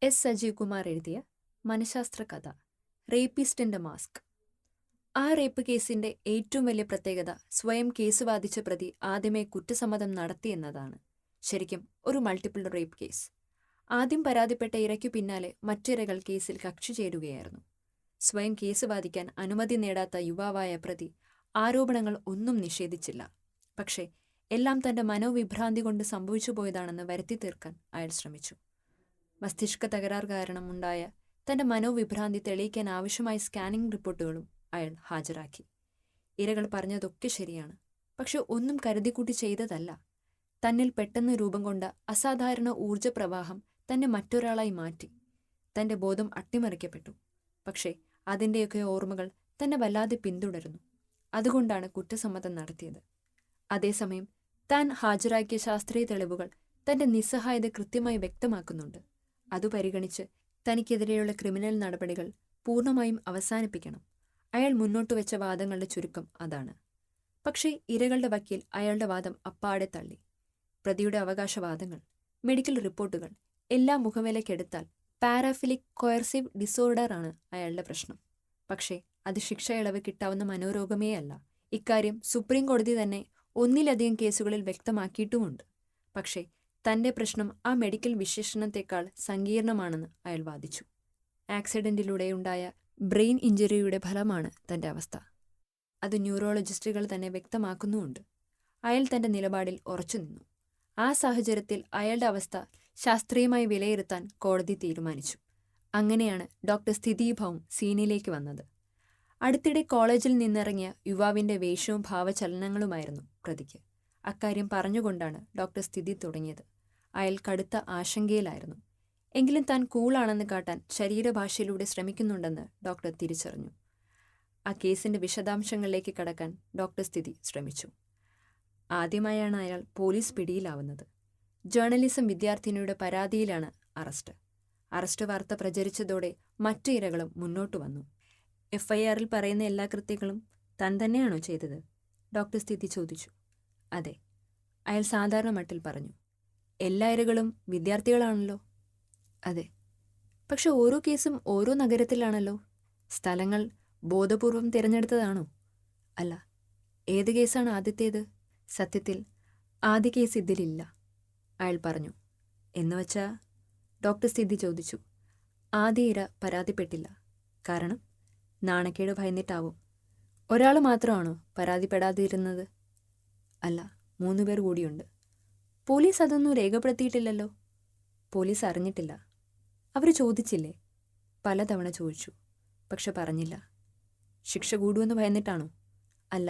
S Sajeev Kumar എഴുതിയ മനഃശാസ്ത്ര കഥ റേപ്പിസ്റ്റിന്റെ മാസ്ക്. ആ റേപ്പ് കേസിന്റെ ഏറ്റവും വലിയ പ്രത്യേകത സ്വയം കേസ് വാദിച്ച പ്രതി ആദ്യമേ കുറ്റസമ്മതം നടത്തിയെന്നതാണ്. ശരിക്കും ഒരു മൾട്ടിപ്പിൾ റേപ്പ് കേസ്. ആദ്യം പരാതിപ്പെട്ട ഇരയ്ക്കു പിന്നാലെ മറ്റിരകൾ കേസിൽ കക്ഷി ചേരുകയായിരുന്നു. സ്വയം കേസ് വാദിക്കാൻ അനുമതി നേടാത്ത യുവാവായ പ്രതി ആരോപണങ്ങൾ ഒന്നും നിഷേധിച്ചില്ല. പക്ഷേ എല്ലാം തന്റെ മനോവിഭ്രാന്തി കൊണ്ട് സംഭവിച്ചു പോയതാണെന്ന് വരുത്തി തീർക്കാൻ അയാൾ ശ്രമിച്ചു. മസ്തിഷ്ക തകരാർ കാരണം ഉണ്ടായ തന്റെ മനോവിഭ്രാന്തി തെളിയിക്കാൻ ആവശ്യമായ സ്കാനിംഗ് റിപ്പോർട്ടുകളും അയാൾ ഹാജരാക്കി. ഇരകൾ പറഞ്ഞതൊക്കെ ശരിയാണ്, പക്ഷെ ഒന്നും കരുതിക്കൂട്ടി ചെയ്തതല്ല. തന്നിൽ പെട്ടെന്ന് രൂപം കൊണ്ട അസാധാരണ ഊർജപ്രവാഹം തന്നെ മറ്റൊരാളായി മാറ്റി. തന്റെ ബോധം അട്ടിമറിക്കപ്പെട്ടു. പക്ഷേ അതിൻ്റെയൊക്കെ ഓർമ്മകൾ തന്നെ വല്ലാതെ പിന്തുടരുന്നു. അതുകൊണ്ടാണ് കുറ്റസമ്മതം നടത്തിയത്. അതേസമയം താൻ ഹാജരാക്കിയ ശാസ്ത്രീയ തെളിവുകൾ തന്റെ നിസ്സഹായത കൃത്യമായി വ്യക്തമാക്കുന്നുണ്ട്. അതു പരിഗണിച്ച് തനിക്കെതിരെയുള്ള ക്രിമിനൽ നടപടികൾ പൂർണ്ണമായും അവസാനിപ്പിക്കണം. അയാൾ മുന്നോട്ട് വെച്ച വാദങ്ങളുടെ ചുരുക്കം അതാണ്. പക്ഷേ ഇരകളുടെ വക്കീൽ അയാളുടെ വാദം അപ്പാടെ തള്ളി. പ്രതിയുടെ അവകാശവാദങ്ങൾ, മെഡിക്കൽ റിപ്പോർട്ടുകൾ എല്ലാം മുഖവിലക്കെടുത്താൽ പാരാഫിലിക് കോയർസീവ് ഡിസോർഡർ ആണ് അയാളുടെ പ്രശ്നം. പക്ഷേ അത് ശിക്ഷ ഇളവ് കിട്ടാവുന്ന മനോരോഗമേ അല്ല. ഇക്കാര്യം സുപ്രീം കോടതി തന്നെ ഒന്നിലധികം കേസുകളിൽ വ്യക്തമാക്കിയിട്ടുമുണ്ട്. പക്ഷേ തന്റെ പ്രശ്നം ആ മെഡിക്കൽ വിശേഷണത്തെക്കാൾ സങ്കീർണമാണെന്ന് അയാൾ വാദിച്ചു. ആക്സിഡന്റിലൂടെയുണ്ടായ ബ്രെയിൻ ഇഞ്ചുറിയുടെ ഫലമാണ് തന്റെ അവസ്ഥ. അത് ന്യൂറോളജിസ്റ്റുകൾ തന്നെ വ്യക്തമാക്കുന്നുമുണ്ട്. അയാൾ തന്റെ നിലപാടിൽ ഉറച്ചുനിന്നു. ആ സാഹചര്യത്തിൽ അയാളുടെ അവസ്ഥ ശാസ്ത്രീയമായി വിലയിരുത്താൻ കോടതി തീരുമാനിച്ചു. അങ്ങനെയാണ് ഡോക്ടർ സ്ഥിതി ഭൗം സീനിലേക്ക് വന്നത്. അടുത്തിടെ കോളേജിൽ നിന്നിറങ്ങിയ യുവാവിന്റെ വേഷവും ഭാവചലനങ്ങളുമായിരുന്നു പ്രതിക്ക്. അക്കാര്യം പറഞ്ഞുകൊണ്ടാണ് ഡോക്ടർ സ്ഥിതി തുടങ്ങിയത്. അയാൾ കടുത്ത ആശങ്കയിലായിരുന്നു. എങ്കിലും താൻ കൂളാണെന്ന് കാട്ടാൻ ശരീരഭാഷയിലൂടെ ശ്രമിക്കുന്നുണ്ടെന്ന് ഡോക്ടർ തിരിച്ചറിഞ്ഞു. ആ കേസിന്റെ വിശദാംശങ്ങളിലേക്ക് കടക്കാൻ ഡോക്ടർ സ്ഥിതി ശ്രമിച്ചു. ആദ്യമായാണ് അയാൾ പോലീസ് പിടിയിലാവുന്നത്. ജേർണലിസം വിദ്യാർത്ഥിനിയുടെ പരാതിയിലാണ് അറസ്റ്റ്. അറസ്റ്റ് വാർത്ത പ്രചരിച്ചതോടെ മറ്റു ഇരകളും മുന്നോട്ടു വന്നു. FIR-ൽ പറയുന്ന എല്ലാ കൃത്യങ്ങളും താൻ തന്നെയാണോ ചെയ്തത്? ഡോക്ടർ സ്ഥിതി ചോദിച്ചു. അതെ, അയാൾ സാധാരണ മട്ടിൽ പറഞ്ഞു. എല്ലാ ഇരകളും വിദ്യാർത്ഥികളാണല്ലോ. അതെ, പക്ഷെ ഓരോ കേസും ഓരോ നഗരത്തിലാണല്ലോ. സ്ഥലങ്ങൾ ബോധപൂർവം തിരഞ്ഞെടുത്തതാണോ? അല്ല. ഏത് കേസാണ് ആദ്യത്തേത്? സത്യത്തിൽ ആദ്യ കേസ് ഇതിലില്ല, അയാൾ പറഞ്ഞു. എന്നുവച്ചാ? ഡോക്ടർ സ്ഥിതി ചോദിച്ചു. ആദ്യ ഇര പരാതിപ്പെട്ടില്ല. കാരണം നാണക്കേട് ഭയന്നിട്ടാവും. ഒരാൾ മാത്രമാണോ പരാതിപ്പെടാതിരുന്നത്? അല്ല, 3 പേർ കൂടിയുണ്ട്. പോലീസ് അതൊന്നും രേഖപ്പെടുത്തിയിട്ടില്ലല്ലോ. പോലീസ് അറിഞ്ഞിട്ടില്ല. അവർ ചോദിച്ചില്ലേ? പലതവണ ചോദിച്ചു, പക്ഷെ പറഞ്ഞില്ല. ശിക്ഷ കൂടുമെന്ന് ഭയന്നിട്ടാണോ? അല്ല,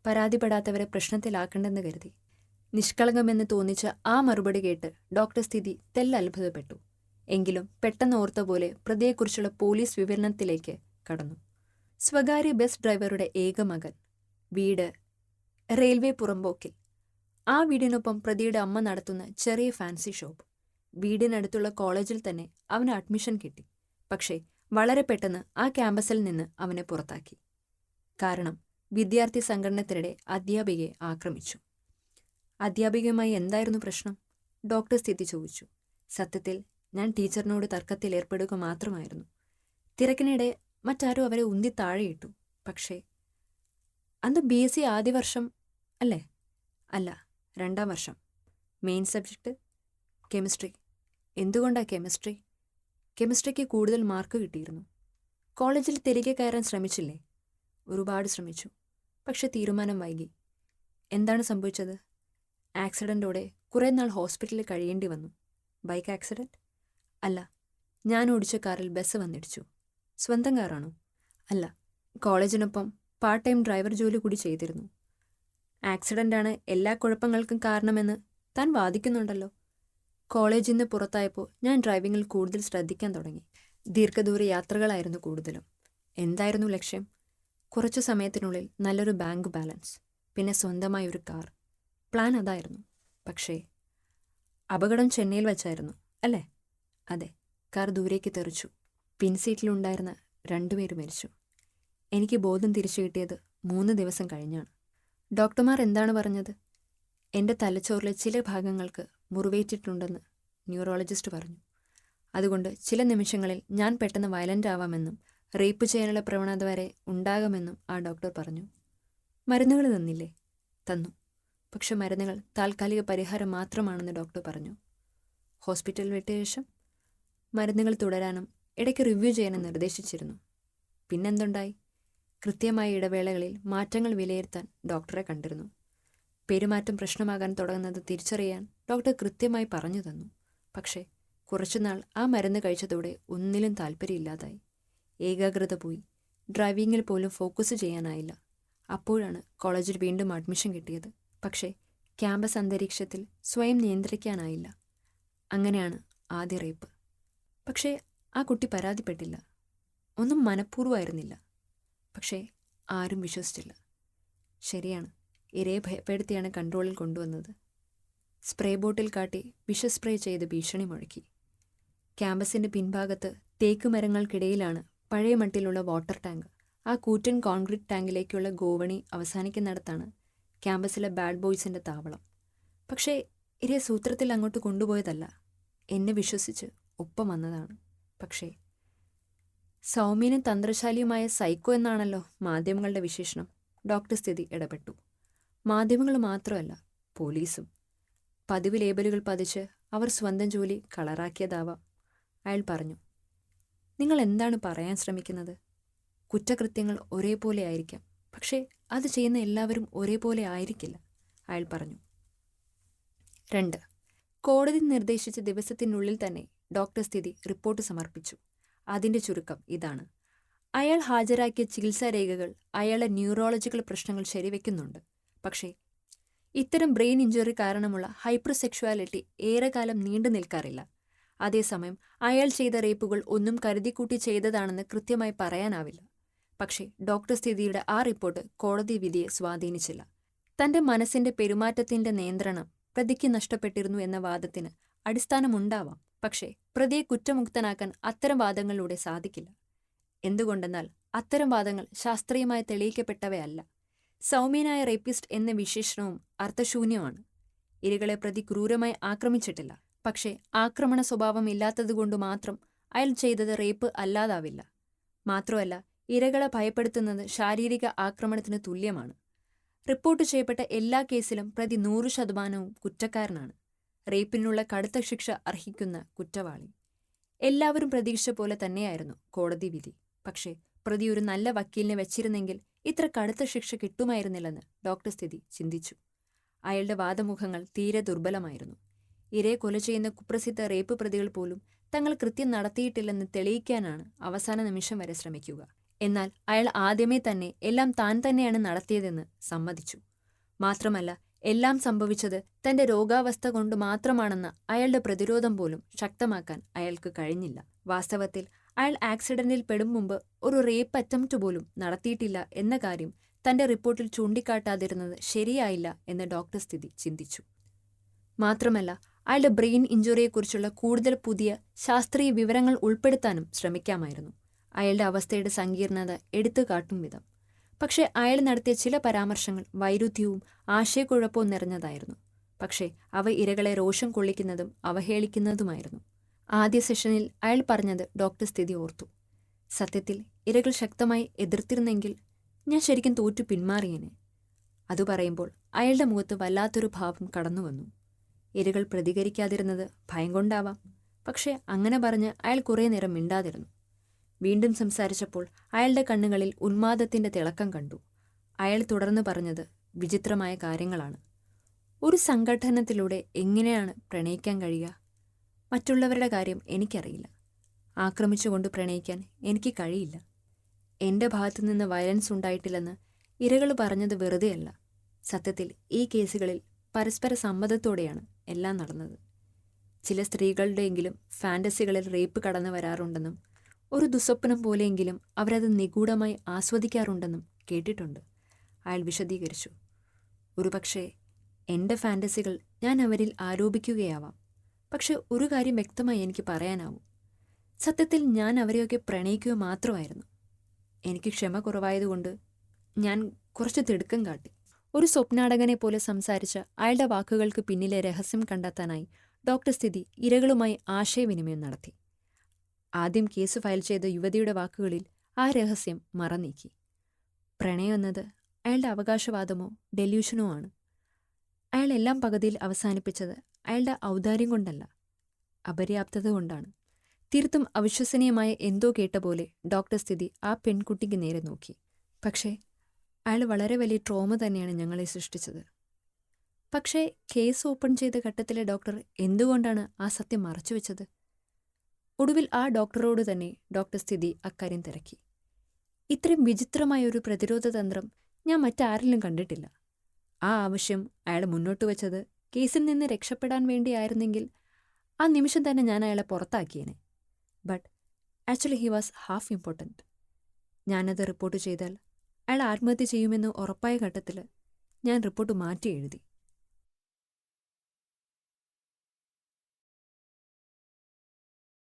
പരാതിപ്പെടാത്തവരെ പ്രശ്നത്തിലാക്കണ്ടെന്ന് കരുതി. നിഷ്കളങ്കമെന്ന് തോന്നിച്ച ആ മറുപടി കേട്ട് ഡോക്ടർ സ്ഥിതി തെല്ലത്ഭുതപ്പെട്ടു. എങ്കിലും പെട്ടെന്ന് ഓർത്ത പോലെ പ്രതിയെക്കുറിച്ചുള്ള പോലീസ് വിവരണത്തിലേക്ക് കടന്നു. സ്വകാര്യ ബസ് ഡ്രൈവറുടെ ഏക മകൻ, വീട് റെയിൽവേ പുറമ്പോക്കിൽ. ആ വീടിനൊപ്പം പ്രതിയുടെ അമ്മ നടത്തുന്ന ചെറിയ ഫാൻസി ഷോപ്പ്. വീടിനടുത്തുള്ള കോളേജിൽ തന്നെ അവന് അഡ്മിഷൻ കിട്ടി. പക്ഷേ വളരെ പെട്ടെന്ന് ആ ക്യാമ്പസിൽ നിന്ന് അവനെ പുറത്താക്കി. കാരണം വിദ്യാർത്ഥി സംഘടനത്തിനിടെ അധ്യാപികയെ ആക്രമിച്ചു. അധ്യാപികയുമായി എന്തായിരുന്നു പ്രശ്നം? ഡോക്ടർ സ്ഥിതി ചോദിച്ചു. സത്യത്തിൽ ഞാൻ ടീച്ചറിനോട് തർക്കത്തിൽ ഏർപ്പെടുക മാത്രമായിരുന്നു. തിരക്കിനിടെ മറ്റാരോ അവരെ ഉന്തി താഴെയിട്ടു. പക്ഷേ അന്ന് BSc ആദ്യ വർഷം അല്ലേ? അല്ല, 2ാം വർഷം. Main subject chemistry. എന്തുകൊണ്ടാ കെമിസ്ട്രി? കെമിസ്ട്രിക്ക് കൂടുതൽ മാർക്ക് കിട്ടിയിരുന്നു. കോളേജിൽ തിരികെ കയറാൻ ശ്രമിച്ചില്ലേ? ഒരുപാട് ശ്രമിച്ചു, പക്ഷെ തീരുമാനം വൈകി. എന്താണ് സംഭവിച്ചത്? ആക്സിഡൻറ്റോടെ കുറേ നാൾ ഹോസ്പിറ്റലിൽ കഴിയേണ്ടി വന്നു. Bike accident? അല്ല, ഞാൻ ഓടിച്ച കാറിൽ ബസ് വന്നിടിച്ചു. സ്വന്തം കാറാണോ? അല്ല, കോളേജിനൊപ്പം പാർട്ട് ടൈം ഡ്രൈവർ ജോലി കൂടി ചെയ്തിരുന്നു. ആക്സിഡൻ്റാണ് എല്ലാ കുഴപ്പങ്ങൾക്കും കാരണമെന്ന് താൻ വാദിക്കുന്നുണ്ടല്ലോ. കോളേജിൽ നിന്ന് പുറത്തായപ്പോൾ ഞാൻ ഡ്രൈവിങ്ങിൽ കൂടുതൽ ശ്രദ്ധിക്കാൻ തുടങ്ങി. ദീർഘദൂര യാത്രകളായിരുന്നു കൂടുതലും. എന്തായിരുന്നു ലക്ഷ്യം? കുറച്ചു സമയത്തിനുള്ളിൽ നല്ലൊരു ബാങ്ക് ബാലൻസ്, പിന്നെ സ്വന്തമായ ഒരു കാർ. പ്ലാൻ അതായിരുന്നു. പക്ഷേ അപകടം ചെന്നൈയിൽ വച്ചായിരുന്നു അല്ലേ? അതെ. കാർ ദൂരേക്ക് തെറിച്ചു. പിൻസീറ്റിലുണ്ടായിരുന്ന 2 പേര് മരിച്ചു. എനിക്ക് ബോധം തിരിച്ചു കിട്ടിയത് 3 ദിവസം കഴിഞ്ഞാണ്. ഡോക്ടർമാർ എന്താണ് പറഞ്ഞത്? എൻ്റെ തലച്ചോറിലെ ചില ഭാഗങ്ങൾക്ക് മുറിവേറ്റിട്ടുണ്ടെന്ന് ന്യൂറോളജിസ്റ്റ് പറഞ്ഞു. അതുകൊണ്ട് ചില നിമിഷങ്ങളിൽ ഞാൻ പെട്ടെന്ന് വയലൻ്റ് ആവാമെന്നും റേപ്പ് ചെയ്യാനുള്ള പ്രവണത വരെ ഉണ്ടാകുമെന്നും ആ ഡോക്ടർ പറഞ്ഞു. മരുന്നുകൾ തന്നില്ലേ? തന്നു. പക്ഷെ മരുന്നുകൾ താൽക്കാലിക പരിഹാരം മാത്രമാണെന്ന് ഡോക്ടർ പറഞ്ഞു. ഹോസ്പിറ്റൽ വിട്ട ശേഷം മരുന്നുകൾ തുടരാനും ഇടയ്ക്ക് റിവ്യൂ ചെയ്യാനും നിർദ്ദേശിച്ചിരുന്നു. പിന്നെന്തുണ്ടായി? കൃത്യമായ ഇടവേളകളിൽ മാറ്റങ്ങൾ വിലയിരുത്താൻ ഡോക്ടറെ കണ്ടിരുന്നു. പെരുമാറ്റം പ്രശ്നമാകാൻ തുടങ്ങുന്നത് തിരിച്ചറിയാൻ ഡോക്ടർ കൃത്യമായി പറഞ്ഞു തന്നു. പക്ഷേ കുറച്ചുനാൾ ആ മരുന്ന് കഴിച്ചതോടെ ഒന്നിലും താല്പര്യമില്ലാതായി. ഏകാഗ്രത പോയി. ഡ്രൈവിങ്ങിൽ പോലും ഫോക്കസ് ചെയ്യാനായില്ല. അപ്പോഴാണ് കോളേജിൽ വീണ്ടും അഡ്മിഷൻ കിട്ടിയത്. പക്ഷേ ക്യാമ്പസ് അന്തരീക്ഷത്തിൽ സ്വയം നിയന്ത്രിക്കാനായില്ല. അങ്ങനെയാണ് ആദ്യ റേപ്പ്. പക്ഷേ ആ കുട്ടി പരാതിപ്പെട്ടില്ല. ഒന്നും മനഃപൂർവ്വമായിരുന്നില്ല. പക്ഷേ ആരും വിശ്വസിച്ചില്ല. ശരിയാണ്, ഇരയെ ഭയപ്പെടുത്തിയാണ് കൺട്രോളിൽ കൊണ്ടുവന്നത്. സ്പ്രേ ബോട്ടിൽ കാട്ടി വിഷ സ്പ്രേ ചെയ്ത് ഭീഷണി മുഴക്കി. ക്യാമ്പസിൻ്റെ പിൻഭാഗത്ത് തേക്ക് മരങ്ങൾക്കിടയിലാണ് പഴയ മട്ടിലുള്ള വാട്ടർ ടാങ്ക്. ആ കൂറ്റൻ കോൺക്രീറ്റ് ടാങ്കിലേക്കുള്ള ഗോവണി അവസാനിക്കുന്നിടത്താണ് ക്യാമ്പസിലെ ബാഡ് ബോയ്സിൻ്റെ താവളം. പക്ഷേ ഇരയെ സൂത്രത്തിൽ അങ്ങോട്ട് കൊണ്ടുപോയതല്ല. എന്നെ വിശ്വസിച്ച് ഒപ്പം വന്നതാണ്. പക്ഷേ സൗമ്യനും തന്ത്രശാലിയുമായ സൈക്കോ എന്നാണല്ലോ മാധ്യമങ്ങളുടെ വിശേഷണം. ഡോക്ടർ സ്ഥിതി ഇടപെട്ടു. മാധ്യമങ്ങൾ മാത്രമല്ല, പോലീസും. പതിവ് ലേബലുകൾ പതിച്ച് അവർ സ്വന്തം ജോലി കളറാക്കിയതാവാം. അയാൾ പറഞ്ഞു. നിങ്ങൾ എന്താണ് പറയാൻ ശ്രമിക്കുന്നത്? കുറ്റകൃത്യങ്ങൾ ഒരേപോലെ ആയിരിക്കാം, പക്ഷേ അത് ചെയ്യുന്ന എല്ലാവരും ഒരേപോലെ ആയിരിക്കില്ല, അയാൾ പറഞ്ഞു. 2. കോടതി നിർദ്ദേശിച്ച ദിവസത്തിനുള്ളിൽ തന്നെ ഡോക്ടർ സ്ഥിതി റിപ്പോർട്ട് സമർപ്പിച്ചു. അതിൻ്റെ ചുരുക്കം ഇതാണ്. അയാൾ ഹാജരാക്കിയ ചികിത്സാരേഖകൾ അയാളുടെ ന്യൂറോളജിക്കൽ പ്രശ്നങ്ങൾ ശരിവെക്കുന്നുണ്ട്. പക്ഷേ ഇത്തരം ബ്രെയിൻ ഇഞ്ചുറി കാരണമുള്ള ഹൈപ്പർ സെക്ഷുവാലിറ്റി ഏറെക്കാലം നീണ്ടു നിൽക്കാറില്ല. അതേസമയം അയാൾ ചെയ്ത റേപ്പുകൾ ഒന്നും കരുതിക്കൂട്ടി ചെയ്തതാണെന്ന് കൃത്യമായി പറയാനാവില്ല. പക്ഷേ ഡോക്ടർ സ്ഥിതിയുടെ ആ റിപ്പോർട്ട് കോടതി വിധിയെ സ്വാധീനിച്ചില്ല. തൻ്റെ മനസ്സിൻ്റെ പെരുമാറ്റത്തിൻ്റെ നിയന്ത്രണം പ്രതിക്ക് നഷ്ടപ്പെട്ടിരുന്നു എന്ന വാദത്തിന് അടിസ്ഥാനമുണ്ടാവാം. പക്ഷേ പ്രതിയെ കുറ്റമുക്തനാക്കാൻ അത്തരം വാദങ്ങളിലൂടെ സാധിക്കില്ല. എന്തുകൊണ്ടെന്നാൽ അത്തരം വാദങ്ങൾ ശാസ്ത്രീയമായി തെളിയിക്കപ്പെട്ടവയല്ല. സൗമ്യനായ റേപ്പിസ്റ്റ് എന്ന വിശേഷണവും അർത്ഥശൂന്യമാണ്. ഇരകളെ പ്രതി ക്രൂരമായി ആക്രമിച്ചിട്ടില്ല. പക്ഷേ ആക്രമണ സ്വഭാവം ഇല്ലാത്തതുകൊണ്ട് മാത്രം അയാൾ ചെയ്തത് റേപ്പ് അല്ലാതാവില്ല. മാത്രമല്ല, ഇരകളെ ഭയപ്പെടുത്തുന്നത് ശാരീരിക ആക്രമണത്തിന് തുല്യമാണ്. റിപ്പോർട്ട് ചെയ്യപ്പെട്ട എല്ലാ കേസിലും പ്രതി 100% കുറ്റക്കാരനാണ്. റേപ്പിനുള്ള കടുത്ത ശിക്ഷ അർഹിക്കുന്ന കുറ്റവാളി. എല്ലാവരും പ്രതീക്ഷിച്ച പോലെ തന്നെയായിരുന്നു കോടതി വിധി. പക്ഷേ പ്രതി ഒരു നല്ല വക്കീലിനെ വെച്ചിരുന്നെങ്കിൽ ഇത്ര കടുത്ത ശിക്ഷ കിട്ടുമായിരുന്നില്ലെന്ന് ഡോക്ടർ സ്ഥിതി ചിന്തിച്ചു. അയാളുടെ വാദമുഖങ്ങൾ തീരെ ദുർബലമായിരുന്നു. ഇരയെ കൊല ചെയ്യുന്ന കുപ്രസിദ്ധ റേപ്പ് പ്രതികൾ പോലും തങ്ങൾ കൃത്യം നടത്തിയിട്ടില്ലെന്ന് തെളിയിക്കാനാണ് അവസാന നിമിഷം വരെ ശ്രമിക്കുക. എന്നാൽ അയാൾ ആദ്യമേ തന്നെ എല്ലാം താൻ തന്നെയാണ് നടത്തിയതെന്ന് സമ്മതിച്ചു. മാത്രമല്ല, എല്ലാം സംഭവിച്ചത് തന്റെ രോഗാവസ്ഥ കൊണ്ട് മാത്രമാണെന്ന അയാളുടെ പ്രതിരോധം പോലും ശക്തമാക്കാൻ അയാൾക്ക് കഴിഞ്ഞില്ല. വാസ്തവത്തിൽ അയാൾ ആക്സിഡന്റിൽ പെടും മുമ്പ് ഒരു റേപ്പ് അറ്റംപ്റ്റ് പോലും നടത്തിയിട്ടില്ല എന്ന കാര്യം തന്റെ റിപ്പോർട്ടിൽ ചൂണ്ടിക്കാട്ടാതിരുന്നത് ശരിയായില്ല എന്ന് ഡോക്ടർ സ്ഥിതി ചിന്തിച്ചു. മാത്രമല്ല, അയാളുടെ ബ്രെയിൻ ഇഞ്ചുറിയെക്കുറിച്ചുള്ള കൂടുതൽ പുതിയ ശാസ്ത്രീയ വിവരങ്ങൾ ഉൾപ്പെടുത്താനും ശ്രമിക്കാമായിരുന്നു, അയാളുടെ അവസ്ഥയുടെ സങ്കീർണത എടുത്തു കാട്ടും വിധം. പക്ഷേ അയാൾ നടത്തിയ ചില പരാമർശങ്ങൾ വൈരുദ്ധ്യവും ആശയക്കുഴപ്പവും നിറഞ്ഞതായിരുന്നു. പക്ഷേ അവ ഇരകളെ രോഷം കൊള്ളിക്കുന്നതും അവഹേളിക്കുന്നതുമായിരുന്നു. ആദ്യ സെഷനിൽ അയാൾ പറഞ്ഞത് ഡോക്ടർ സ്ഥിതി ഓർത്തു. സത്യത്തിൽ ഇരകൾ ശക്തമായി എതിർത്തിരുന്നെങ്കിൽ ഞാൻ ശരിക്കും തോറ്റു പിന്മാറിയേനെ. അതു പറയുമ്പോൾ അയാളുടെ മുഖത്ത് വല്ലാത്തൊരു ഭാവം കടന്നുവന്നു. ഇരകൾ പ്രതികരിക്കാതിരുന്നത് ഭയം കൊണ്ടാവാം. പക്ഷേ അങ്ങനെ പറഞ്ഞ് അയാൾ കുറേ നേരം മിണ്ടാതിരുന്നു. വീണ്ടും സംസാരിച്ചപ്പോൾ അയാളുടെ കണ്ണുകളിൽ ഉന്മാദത്തിന്റെ തിളക്കം കണ്ടു. അയാൾ തുടർന്ന് പറഞ്ഞത് വിചിത്രമായ കാര്യങ്ങളാണ്. ഒരു സംഘട്ടനത്തിലൂടെ എങ്ങനെയാണ് പ്രണയിക്കാൻ കഴിയുക? മറ്റുള്ളവരുടെ കാര്യം എനിക്കറിയില്ല. ആക്രമിച്ചുകൊണ്ട് പ്രണയിക്കാൻ എനിക്ക് കഴിയില്ല. എൻ്റെ ഭാഗത്തുനിന്ന് വയലൻസ് ഉണ്ടായിട്ടില്ലെന്ന് ഇരകൾ പറഞ്ഞത് വെറുതെയല്ല. സത്യത്തിൽ ഈ കേസുകളിൽ പരസ്പര സമ്മതത്തോടെയാണ് എല്ലാം നടന്നത്. ചില സ്ത്രീകളുടെയെങ്കിലും ഫാന്റസികളിൽ റേപ്പ് കടന്നു വരാറുണ്ടെന്നും ഒരു ദുസ്വപ്നം പോലെയെങ്കിലും അവരത് നിഗൂഢമായി ആസ്വദിക്കാറുണ്ടെന്നും കേട്ടിട്ടുണ്ട്, അയാൾ വിശദീകരിച്ചു. ഒരുപക്ഷെ എൻ്റെ ഫാന്റസികൾ ഞാൻ അവരിൽ ആരോപിക്കുകയാവാം. പക്ഷെ ഒരു കാര്യം വ്യക്തമായി എനിക്ക് പറയാനാവും. സത്യത്തിൽ ഞാൻ അവരെയൊക്കെ പ്രണയിക്കുക മാത്രമായിരുന്നു. എനിക്ക് ക്ഷമ കുറവായതുകൊണ്ട് ഞാൻ കുറച്ച് തിടുക്കം കാട്ടി. ഒരു സ്വപ്നാടകനെ പോലെ സംസാരിച്ച അയാളുടെ വാക്കുകൾക്ക് പിന്നിലെ രഹസ്യം കണ്ടെത്താനായി ഡോക്ടർ സ്ഥിതി ഇരകളുമായി ആശയവിനിമയം നടത്തി. ആദ്യം കേസ് ഫയൽ ചെയ്ത യുവതിയുടെ വാക്കുകളിൽ ആ രഹസ്യം മറനീക്കി. പ്രണയം എന്നത് അയാളുടെ അവകാശവാദമോ ഡെല്യൂഷനോ ആണ്. അയാൾ എല്ലാം പകുതിയിൽ അവസാനിപ്പിച്ചത് അയാളുടെ ഔദാര്യം കൊണ്ടല്ല, അപര്യാപ്തത കൊണ്ടാണ്. തീർത്തും അവിശ്വസനീയമായ എന്തോ കേട്ട പോലെ ഡോക്ടർ സ്ഥിതി ആ പെൺകുട്ടിക്ക് നേരെ നോക്കി. പക്ഷേ അയാൾ വളരെ വലിയ ട്രോമ തന്നെയാണ് ഞങ്ങളെ സൃഷ്ടിച്ചത്. പക്ഷേ കേസ് ഓപ്പൺ ചെയ്ത ഘട്ടത്തിലെ ഡോക്ടർ എന്തുകൊണ്ടാണ് ആ സത്യം മറച്ചുവെച്ചത്? ഒടുവിൽ ആ ഡോക്ടറോട് തന്നെ ഡോക്ടർ സ്ഥിതി അക്കാര്യം തിരക്കി. ഇത്രയും വിചിത്രമായ ഒരു പ്രതിരോധ തന്ത്രം ഞാൻ മറ്റാരിലും കണ്ടിട്ടില്ല. ആ ആവശ്യം അയാൾ മുന്നോട്ട് വെച്ചത് കേസിൽ നിന്ന് രക്ഷപ്പെടാൻ വേണ്ടിയായിരുന്നെങ്കിൽ ആ നിമിഷം തന്നെ ഞാൻ അയാളെ പുറത്താക്കിയേനെ. But actually he was half important. ഞാനത് റിപ്പോർട്ട് ചെയ്താൽ അയാൾ ആത്മഹത്യ ചെയ്യുമെന്ന് ഉറപ്പായ ഘട്ടത്തിൽ ഞാൻ റിപ്പോർട്ട് മാറ്റി എഴുതി.